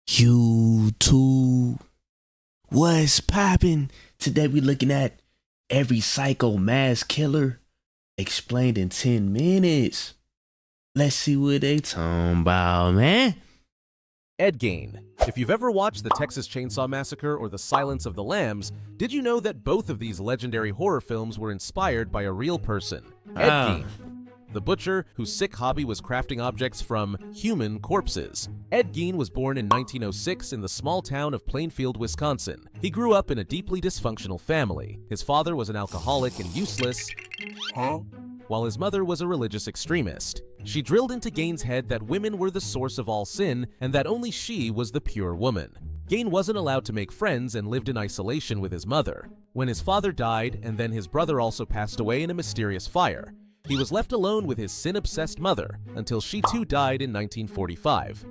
YouTube, what's poppin'? Today we looking at every psycho mass killer explained in 10 minutes. Let's see what they talking about, man. Ed Gein. If you've ever watched the Texas Chainsaw Massacre or The Silence of the Lambs, did you know that both of these legendary horror films were inspired by a real person, Ed Gein, the butcher whose sick hobby was crafting objects from human corpses. Ed Gein was born in 1906 in the small town of Plainfield, Wisconsin. He grew up in a deeply dysfunctional family. His father was an alcoholic and useless, while his mother was a religious extremist. She drilled into Gein's head that women were the source of all sin and that only she was the pure woman. Gein wasn't allowed to make friends and lived in isolation with his mother. When his father died and then his brother also passed away in a mysterious fire, he was left alone with his sin-obsessed mother until she too died in 1945.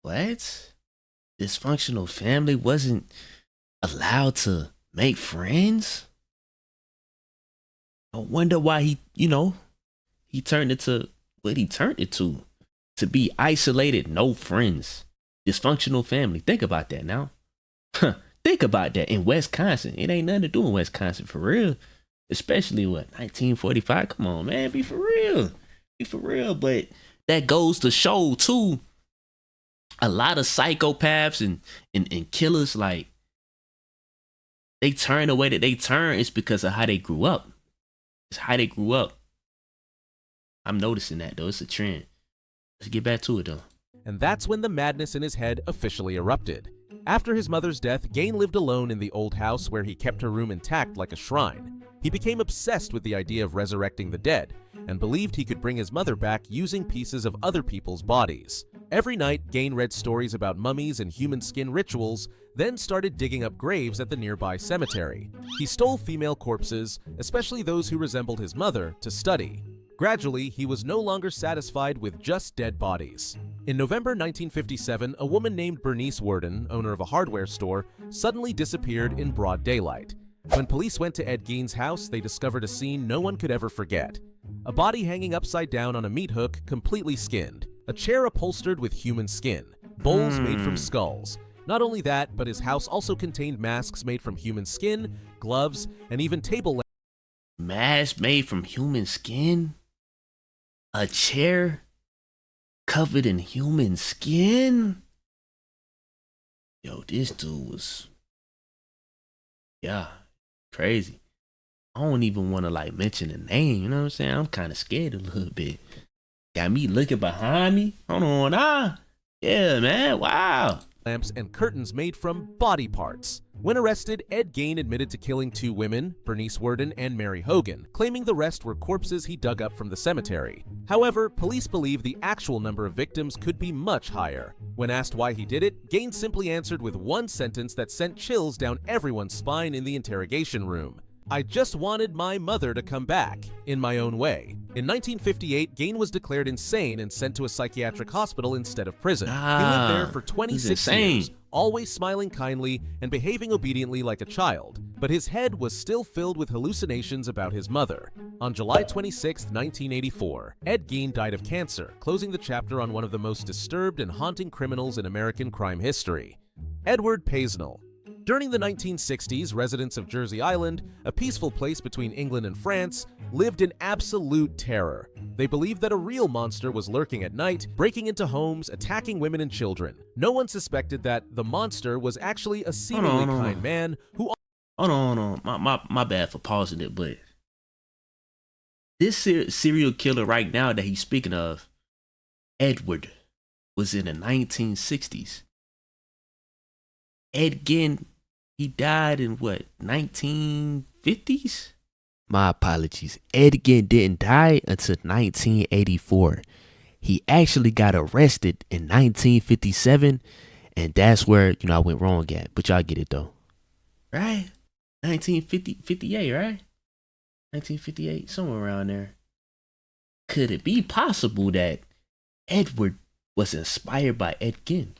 What? Dysfunctional family wasn't allowed to make friends? I wonder why he turned it to what he turned it to be isolated, no friends, dysfunctional family. Think about that now. Think about that in Wisconsin. It ain't nothing to do in Wisconsin for real. Especially 1945. Come on, man, be for real. Be for real. But that goes to show too, a lot of psychopaths and killers, like, they turn the way that they turn is because of how they grew up. It's how they grew up. I'm noticing that though. It's a trend. Let's get back to it though. And that's when the madness in his head officially erupted. After his mother's death, Gein lived alone in the old house where he kept her room intact like a shrine. He became obsessed with the idea of resurrecting the dead and believed he could bring his mother back using pieces of other people's bodies. Every night, Gein read stories about mummies and human skin rituals, then started digging up graves at the nearby cemetery. He stole female corpses, especially those who resembled his mother, to study. Gradually, he was no longer satisfied with just dead bodies. In November 1957, a woman named Bernice Worden, owner of a hardware store, suddenly disappeared in broad daylight. When police went to Ed Gein's house, they discovered a scene no one could ever forget. A body hanging upside down on a meat hook, completely skinned. A chair upholstered with human skin. Bowls made from skulls. Not only that, but his house also contained masks made from human skin, gloves, and even table lamps. Masks made from human skin? A chair covered in human skin? Yo, this dude was, crazy. I don't even want to mention the name, you know what I'm saying? I'm kind of scared a little bit. Got me looking behind me. Hold on, yeah, man, wow. Lamps and curtains made from body parts. When arrested, Ed Gein admitted to killing two women, Bernice Worden and Mary Hogan, claiming the rest were corpses he dug up from the cemetery. However, police believe the actual number of victims could be much higher. When asked why he did it, Gein simply answered with one sentence that sent chills down everyone's spine in the interrogation room. "I just wanted my mother to come back, in my own way." In 1958, Gein was declared insane and sent to a psychiatric hospital instead of prison. He lived there for 26 years, always smiling kindly and behaving obediently like a child. But his head was still filled with hallucinations about his mother. On July 26, 1984, Ed Gein died of cancer, closing the chapter on one of the most disturbed and haunting criminals in American crime history. Edward Paisnell. During the 1960s, residents of Jersey Island, a peaceful place between England and France, lived in absolute terror. They believed that a real monster was lurking at night, breaking into homes, attacking women and children. No one suspected that the monster was actually a seemingly kind man who... Hold on. My bad for pausing it, but this serial killer right now that he's speaking of, Edward, was in the 1960s. Ed Gein, he died in 1950s? My apologies. Ed Gein didn't die until 1984. He actually got arrested in 1957, and that's where, I went wrong at. But y'all get it though. Right? 58, right? 1958, somewhere around there. Could it be possible that Edward was inspired by Ed Gein?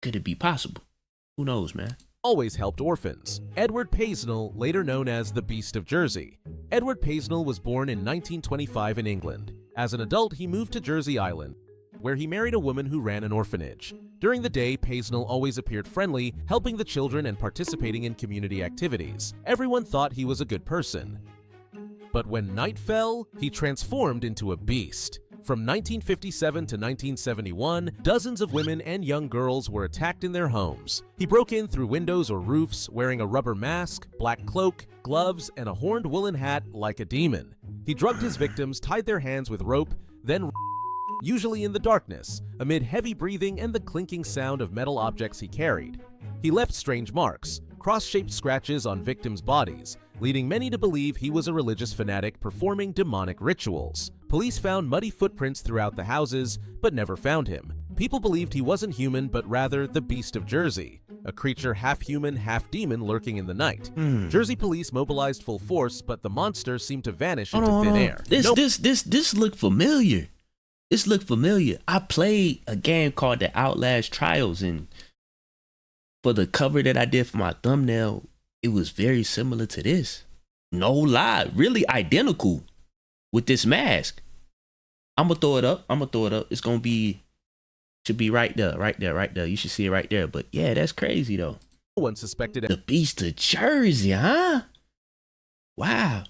Could it be possible? Who knows, man? Always helped orphans. Edward Paisnell, later known as the Beast of Jersey. Edward Paisnell was born in 1925 in England. As an adult, he moved to Jersey Island. where he married a woman who ran an orphanage. During the day, Paisnell always appeared friendly, helping the children and participating in community activities. Everyone thought he was a good person. But when night fell, he transformed into a beast. From 1957 to 1971, dozens of women and young girls were attacked in their homes. He broke in through windows or roofs, wearing a rubber mask, black cloak, gloves, and a horned woolen hat like a demon. He drugged his victims, tied their hands with rope, then usually in the darkness, amid heavy breathing and the clinking sound of metal objects he carried. He left strange marks, cross-shaped scratches on victims' bodies, leading many to believe he was a religious fanatic performing demonic rituals. Police found muddy footprints throughout the houses, but never found him. People believed he wasn't human, but rather the Beast of Jersey, a creature half-human, half-demon lurking in the night. Jersey police mobilized full force, but the monster seemed to vanish into thin air. This looked familiar. This looked familiar. I played a game called the Outlast Trials, and for the cover that I did for my thumbnail, it was very similar to this. No lie, really identical with this mask. I'm gonna throw it up. It's gonna be, should be right there. You should see it right there. But yeah, that's crazy though. No one suspected the Beast of Jersey, huh? Wow.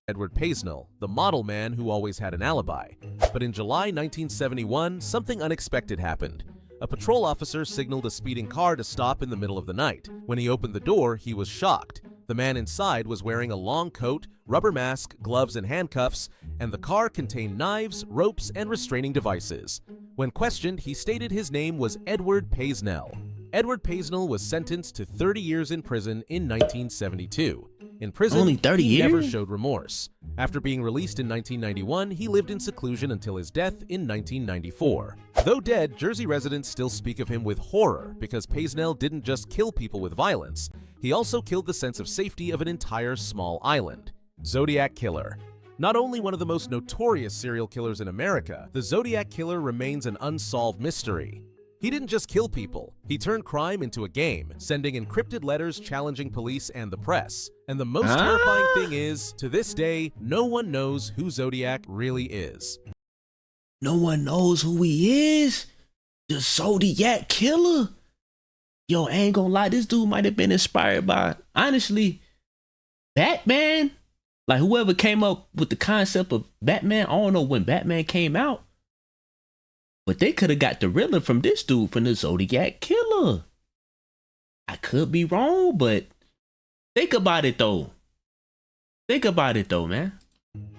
Edward Paisnell, the model man who always had an alibi. But in July 1971, something unexpected happened. A patrol officer signaled a speeding car to stop in the middle of the night. When he opened the door, he was shocked. The man inside was wearing a long coat, rubber mask, gloves, and handcuffs, and the car contained knives, ropes, and restraining devices. When questioned, he stated his name was Edward Paisnell. Edward Paisnell was sentenced to 30 years in prison in 1972. In prison, only 30 he years? never showed remorse. After being released in 1991, he lived in seclusion until his death in 1994. Though dead, Jersey residents still speak of him with horror because Paisnell didn't just kill people with violence, he also killed the sense of safety of an entire small island. Zodiac Killer. Not only one of the most notorious serial killers in America, the Zodiac Killer remains an unsolved mystery. He didn't just kill people, he turned crime into a game, sending encrypted letters challenging police and the press. And the most terrifying thing is, to this day, no one knows who Zodiac really is. No one knows who he is? The Zodiac Killer? Yo, I ain't gonna lie, this dude might have been inspired by, honestly, Batman? Like whoever came up with the concept of Batman, I don't know when Batman came out, but they could have got the Riddler from this dude, from the Zodiac Killer. I could be wrong, but think about it though. Man.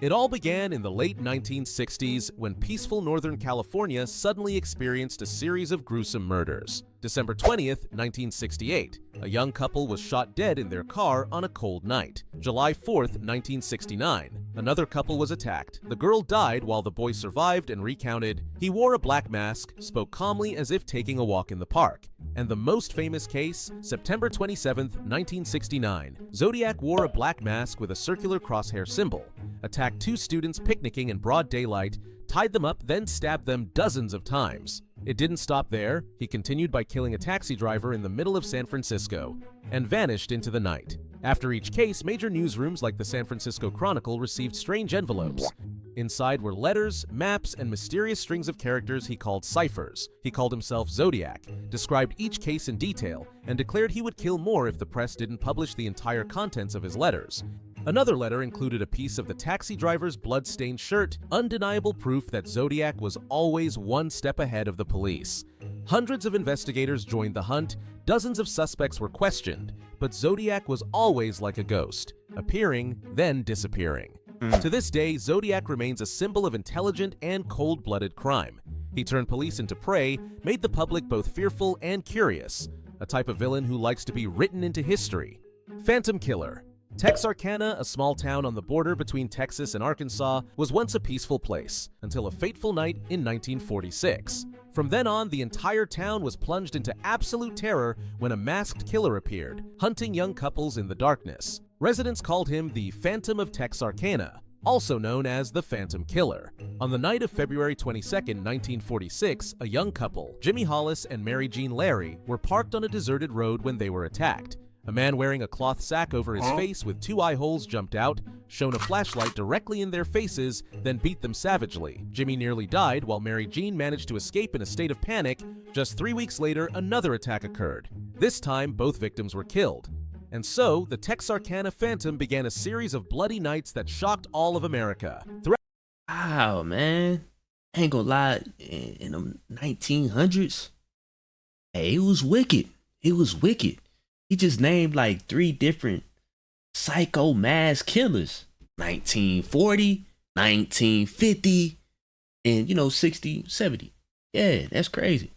It all began in the late 1960s when peaceful Northern California suddenly experienced a series of gruesome murders. December 20th, 1968, a young couple was shot dead in their car on a cold night. July 4th, 1969, another couple was attacked. The girl died while the boy survived and recounted, "He wore a black mask, spoke calmly as if taking a walk in the park." And the most famous case, September 27th, 1969, Zodiac wore a black mask with a circular crosshair symbol, attacked two students picnicking in broad daylight, tied them up, then stabbed them dozens of times. It didn't stop there. He continued by killing a taxi driver in the middle of San Francisco and vanished into the night. After each case, major newsrooms like the San Francisco Chronicle received strange envelopes. Inside were letters, maps, and mysterious strings of characters he called ciphers. He called himself Zodiac, described each case in detail, and declared he would kill more if the press didn't publish the entire contents of his letters. Another letter included a piece of the taxi driver's blood-stained shirt, undeniable proof that Zodiac was always one step ahead of the police. Hundreds of investigators joined the hunt, dozens of suspects were questioned, but Zodiac was always like a ghost, appearing, then disappearing. To this day, Zodiac remains a symbol of intelligent and cold-blooded crime. He turned police into prey, made the public both fearful and curious, a type of villain who likes to be written into history. Phantom Killer. Texarkana, a small town on the border between Texas and Arkansas, was once a peaceful place, until a fateful night in 1946. From then on, the entire town was plunged into absolute terror when a masked killer appeared, hunting young couples in the darkness. Residents called him the Phantom of Texarkana, also known as the Phantom Killer. On the night of February 22, 1946, a young couple, Jimmy Hollis and Mary Jean Larry, were parked on a deserted road when they were attacked. A man wearing a cloth sack over his face with 2 eye holes jumped out, shone a flashlight directly in their faces, then beat them savagely. Jimmy nearly died while Mary Jean managed to escape in a state of panic. Just 3 weeks later, another attack occurred. This time, both victims were killed. And so, the Texarkana Phantom began a series of bloody nights that shocked all of America. Wow, man. I ain't gonna lie, in the 1900s, hey, it was wicked. It was wicked. He just named like 3 different psycho mass killers. 1940, 1950, and 60, 70. Yeah, that's crazy.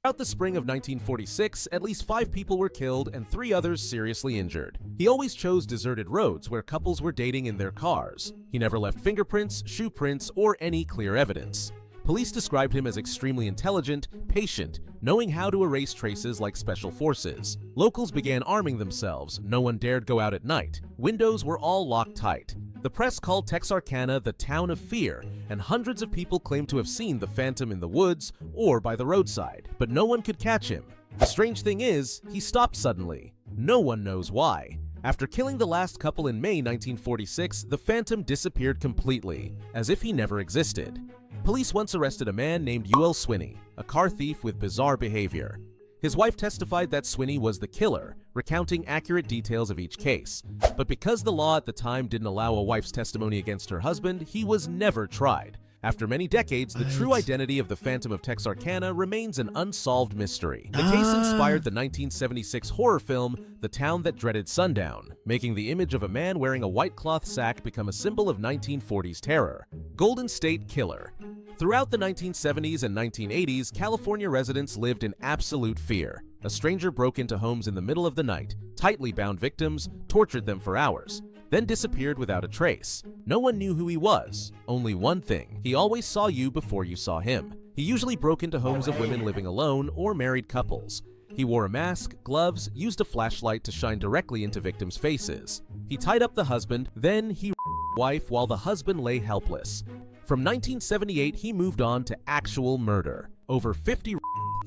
Throughout the spring of 1946, at least 5 people were killed and 3 others seriously injured. He always chose deserted roads where couples were dating in their cars. He never left fingerprints, shoe prints, or any clear evidence. Police described him as extremely intelligent, patient, knowing how to erase traces like special forces. Locals began arming themselves. No one dared go out at night. Windows were all locked tight. The press called Texarkana the town of fear, and hundreds of people claimed to have seen the Phantom in the woods or by the roadside, but no one could catch him. The strange thing is, he stopped suddenly. No one knows why. After killing the last couple in May 1946, the Phantom disappeared completely, as if he never existed. Police once arrested a man named UL Swinney, a car thief with bizarre behavior. His wife testified that Swinney was the killer, recounting accurate details of each case. But because the law at the time didn't allow a wife's testimony against her husband, he was never tried. After many decades, the true identity of the Phantom of Texarkana remains an unsolved mystery. The case inspired the 1976 horror film The Town That Dreaded Sundown, making the image of a man wearing a white cloth sack become a symbol of 1940s terror. Golden State Killer. Throughout the 1970s and 1980s, California residents lived in absolute fear. A stranger broke into homes in the middle of the night, tightly bound victims, tortured them for hours, then disappeared without a trace. No one knew who he was. Only one thing: he always saw you before you saw him. He usually broke into homes of women living alone or married couples. He wore a mask, gloves, used a flashlight to shine directly into victims' faces. He tied up the husband, then he wife while the husband lay helpless. From 1978, he moved on to actual murder. Over 50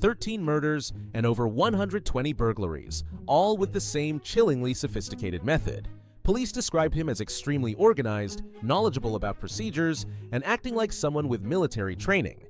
13 murders, and over 120 burglaries, all with the same chillingly sophisticated method. Police described him as extremely organized, knowledgeable about procedures, and acting like someone with military training.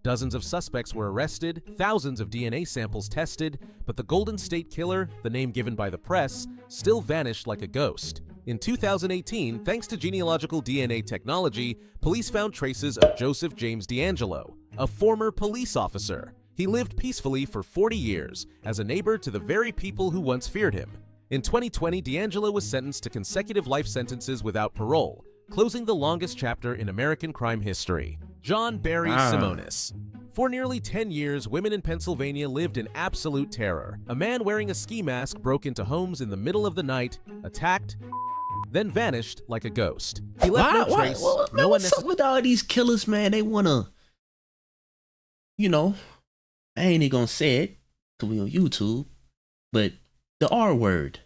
Dozens of suspects were arrested, thousands of DNA samples tested, but the Golden State Killer, the name given by the press, still vanished like a ghost. In 2018, thanks to genealogical DNA technology, police found traces of Joseph James DeAngelo, a former police officer. He lived peacefully for 40 years as a neighbor to the very people who once feared him. In 2020, DeAngelo was sentenced to consecutive life sentences without parole, closing the longest chapter in American crime history. John Barry Simonis. For nearly 10 years, women in Pennsylvania lived in absolute terror. A man wearing a ski mask broke into homes in the middle of the night, attacked, then vanished like a ghost. He left no trace. What's up with all these killers, man? They wanna, I ain't even gonna say it because we on YouTube, but the R word.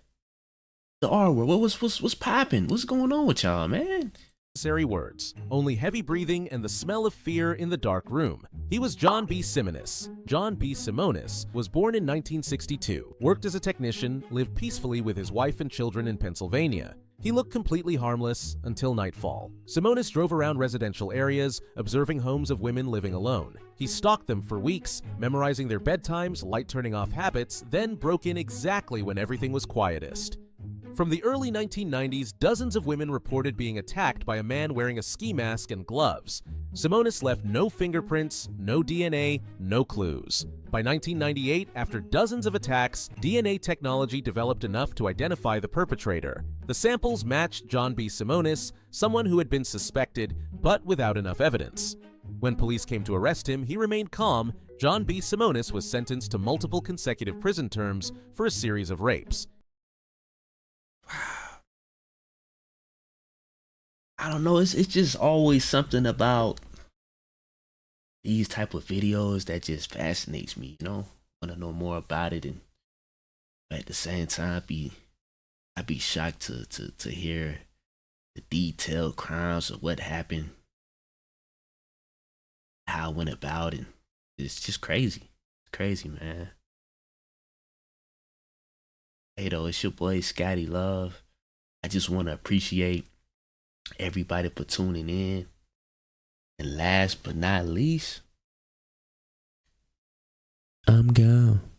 The R word. What's popping? What's going on with y'all, man? Necessary words. Only heavy breathing and the smell of fear in the dark room. He was John B. Simonis. John B. Simonis was born in 1962, worked as a technician, lived peacefully with his wife and children in Pennsylvania. He looked completely harmless until nightfall. Simonis drove around residential areas, observing homes of women living alone. He stalked them for weeks, memorizing their bedtimes, light-turning off habits, then broke in exactly when everything was quietest. From the early 1990s, dozens of women reported being attacked by a man wearing a ski mask and gloves. Simonis left no fingerprints, no DNA, no clues. By 1998, after dozens of attacks, DNA technology developed enough to identify the perpetrator. The samples matched John B. Simonis, someone who had been suspected, but without enough evidence. When police came to arrest him, he remained calm. John B. Simonis was sentenced to multiple consecutive prison terms for a series of rapes. I don't know. It's just always something about these type of videos that just fascinates me. Want to know more about it, and at the same time, I'd be shocked to hear the detailed crimes of what happened, how it went about, and it's just crazy. It's crazy, man. Hey, though, it's your boy Scotty Love. I just want to appreciate everybody for tuning in. And last but not least, I'm gone.